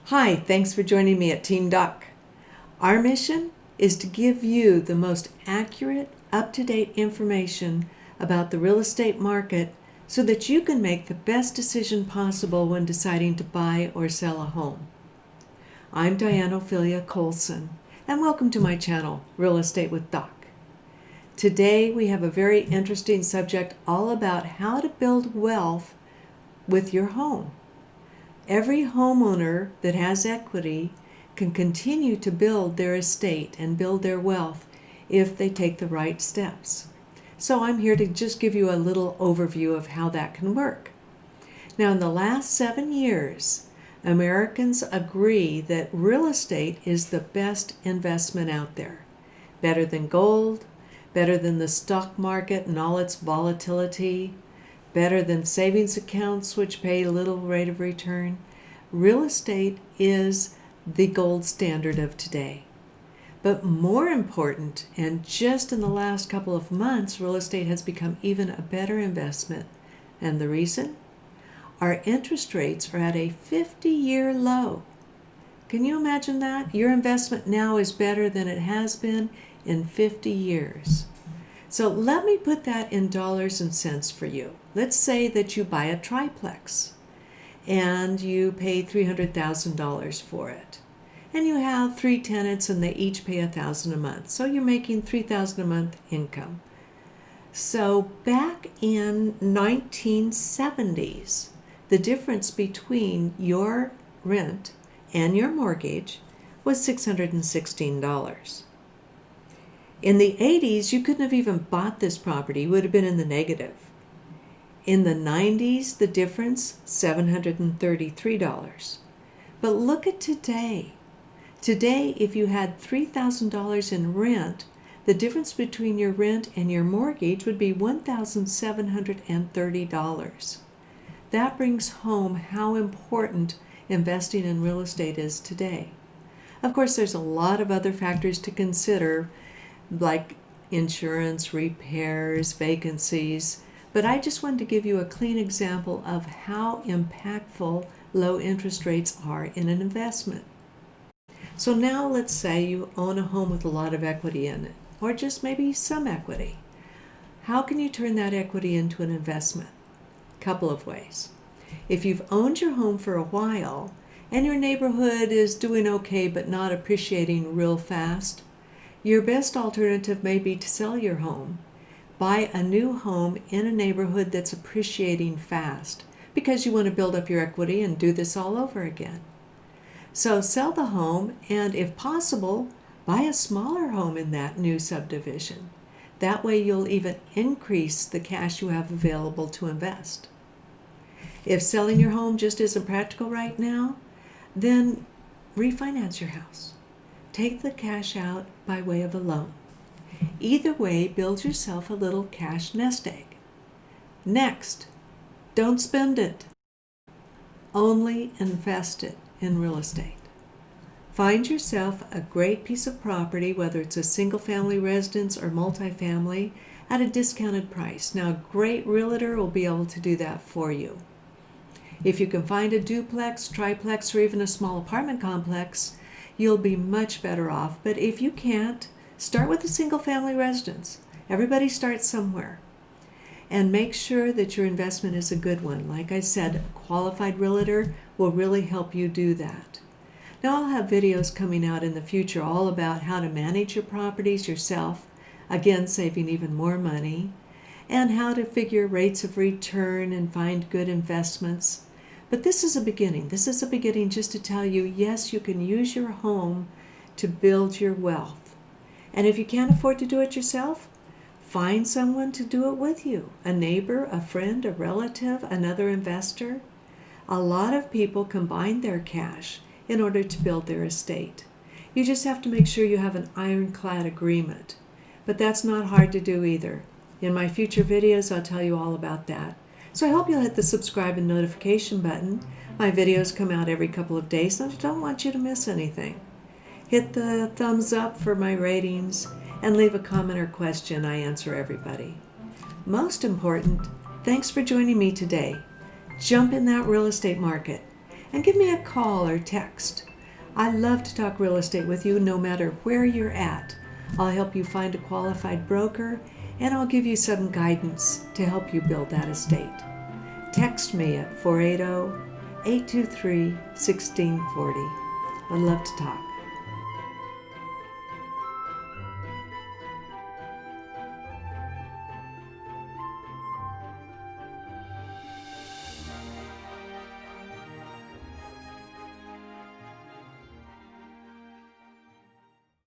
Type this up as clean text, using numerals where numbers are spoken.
Hi, thanks for joining me at Team Duck. Our mission is to give you the most accurate, up-to-date information about the real estate market so that you can make the best decision possible when deciding to buy or sell a home. I'm Dianne OPHELIA COLSON, and welcome to my channel, Real Estate with Duck. Today we have a very interesting subject all about how to build wealth with your home. Every homeowner that has equity can continue to build their estate and build their wealth if they take the right steps. So I'm here to just give you a little overview of how that can work. Now, in the last 7 years, Americans agree that real estate is the best investment out there. Better than gold, better than the stock market and all its volatility, better than savings accounts which pay little rate of return. Real estate is the gold standard of today. But more important, and just in the last couple of months, real estate has become even a better investment. And the reason? Our interest rates are at a 50-year low. Can you imagine that? Your investment now is better than it has been in 50 years. So let me put that in dollars and cents for you. Let's say that you buy a triplex and you pay $300,000 for it. And you have 3 tenants and they each pay $1,000 a month. So you're making $3,000 a month income. So back in 1970s, the difference between your rent and your mortgage was $616. In the 80s, you couldn't have even bought this property. You would have been in the negative. In the 90s, the difference, $733. But look at today. Today, if you had $3,000 in rent, the difference between your rent and your mortgage would be $1,730. That brings home how important investing in real estate is today. Of course, there's a lot of other factors to consider, like insurance, repairs, vacancies, but I just wanted to give you a clean example of how impactful low interest rates are in an investment. So now let's say you own a home with a lot of equity in it, or just maybe some equity. How can you turn that equity into an investment? A couple of ways. If you've owned your home for a while and your neighborhood is doing okay but not appreciating real fast, your best alternative may be to sell your home. Buy a new home in a neighborhood that's appreciating fast because you want to build up your equity and do this all over again. So sell the home and, if possible, buy a smaller home in that new subdivision. That way you'll even increase the cash you have available to invest. If selling your home just isn't practical right now, then refinance your house. Take the cash out by way of a loan. Either way, build yourself a little cash nest egg. Next, don't spend it. Only invest it in real estate. Find yourself a great piece of property, whether it's a single-family residence or multifamily, at a discounted price. Now, a great realtor will be able to do that for you. If you can find a duplex, triplex, or even a small apartment complex, you'll be much better off. But if you can't, start with a single-family residence. Everybody starts somewhere. And make sure that your investment is a good one. Like I said, a qualified realtor will really help you do that. Now, I'll have videos coming out in the future all about how to manage your properties yourself, again, saving even more money, and how to figure rates of return and find good investments. But this is a beginning. This is a beginning just to tell you, yes, you can use your home to build your wealth. And if you can't afford to do it yourself, find someone to do it with you. A neighbor, a friend, a relative, another investor. A lot of people combine their cash in order to build their estate. You just have to make sure you have an ironclad agreement. But that's not hard to do either. In my future videos, I'll tell you all about that. So I hope you'll hit the subscribe and notification button. My videos come out every couple of days, and I don't want you to miss anything. Hit the thumbs up for my ratings and leave a comment or question. I answer everybody. Most important, thanks for joining me today. Jump in that real estate market and give me a call or text. I love to talk real estate with you no matter where you're at. I'll help you find a qualified broker, and I'll give you some guidance to help you build that estate. Text me at 480-823-1640. I'd love to talk.